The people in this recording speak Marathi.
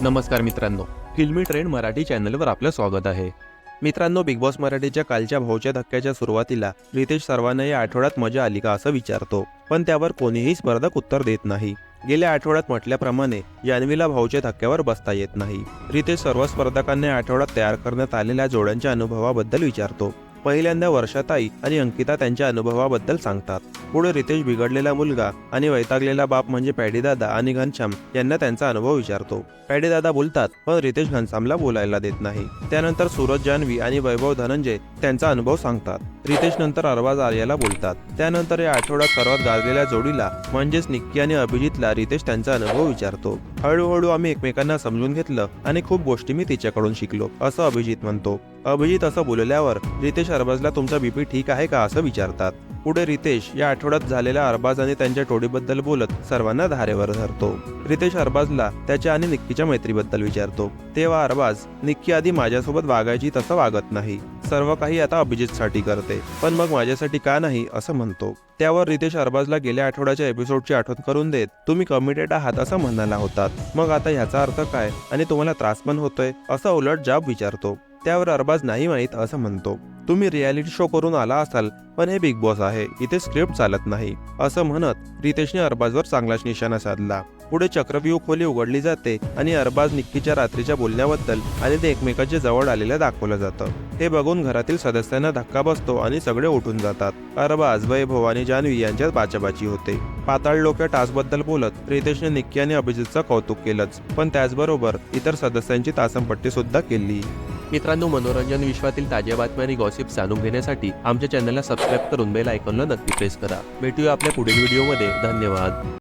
नमस्कार मित्रांनो, फिल्मी ट्रेंड मराठी चॅनलवर आपलं स्वागत आहे. मित्रांनो, बिग बॉस मराठीच्या कालच्या भाऊच्या धक्क्याच्या सुरुवातीला रितेश सर्वांना या आठवड्यात मजा आली का असं विचारतो, पण त्यावर कोणीही स्पर्धक उत्तर देत नाही. गेल्या आठवड्यात म्हटल्याप्रमाणे जान्हवीला भाऊच्या धक्क्यावर बसता येत नाही. रितेश सर्व स्पर्धकांना या आठवड्यात तयार करण्यात आलेल्या जोड्यांच्या अनुभवाबद्दल विचारतो. पहिल्यांदा वर्षाताई आणि अंकिता त्यांच्या अनुभवाबद्दल सांगतात. पुढे रितेश बिघडलेला मुलगा आणि वैतागलेला बाप म्हणजे पॅडीदादा आणि घनश्याम यांना त्यांचा अनुभव विचारतो. पॅडीदादा बोलतात, पण रितेश घनश्यामला बोलायला देत नाही. त्यानंतर सूरज जान्हवी आणि वैभव धनंजय त्यांचा अनुभव सांगतात. रितेश नंतर अरबाज आर्याला बोलतात. त्यानंतर या आठवड्यात सर्वात गाजलेल्या जोडीला म्हणजेच निक्की आणि अभिजितला रितेश त्यांचा अनुभव विचारतो. हळूहळू आम्ही एकमेकांना समजून घेतलं आणि खूप गोष्टी मी तिच्याकडून शिकलो, असं अभिजित म्हणतो. अभिजित असं बोलल्यावर रितेश अरबाजला तुमचा बीपी ठीक आहे का असं विचारतात. पुढे रितेश या आठवड्यात झालेल्या अरबाज आणि त्यांच्या टोळीबद्दल बोलत सर्वांना धारेवर धरतो. रितेश अरबाजला त्याच्या आणि निक्कीच्या मैत्रीबद्दल विचारतो. तेव्हा अरबाज, निक्की आधी माझ्यासोबत वागायची, तसं वागत नाही. सर्व काही आता अभिजितसाठी करते, पण मग माझ्यासाठी का नाही असं म्हणतो. त्यावर रितेश अरबाजला गेल्या आठवड्याच्या एपिसोडची आठवण करून देत तुम्ही कमिटेड आहात असं म्हणाला होतात, मग आता ह्याचा अर्थ काय आणि तुम्हाला त्रास पण होतोय असं उलट जाब विचारतो. त्यावर अरबाज नाही माहीत असं म्हणतो. तुम्ही रियालिटी शो करून आला असाल, पण हे बिग बॉस आहे, इथे स्क्रिप्ट चालत नाही असं म्हणत रितेशने अरबाजवर चांगलाच निशाणा साधला. पुढे चक्रव्यूह खोली उघडली जाते आणि अरबाज निक्कीच्या रात्रीच्या बोलण्याबद्दल आणि ते एकमेकांच्या जवळ आलेलं दाखवलं जातं. हे बघून घरातील सदस्यांना धक्का बसतो आणि सगळे उठून जातात. अरबाज, वैभव आणि जान्हवी यांच्यात बाचाबाची होते. पाताळ लोक या टास्कबद्दल बोलत रितेशने निक्की आणि अभिजितचं कौतुक केलंच, पण त्याचबरोबर इतर सदस्यांची तासमपट्टी सुद्धा केली. मित्रांनो, मनोरंजन विश्वातील ताज्या बातम्या आणि गॉसिप जाणून घेण्यासाठी आमच्या चॅनलला सबस्क्राईब करून बेल आयकॉनला नक्की प्रेस करा. भेटूया आपल्या पुढील व्हिडिओमध्ये. धन्यवाद.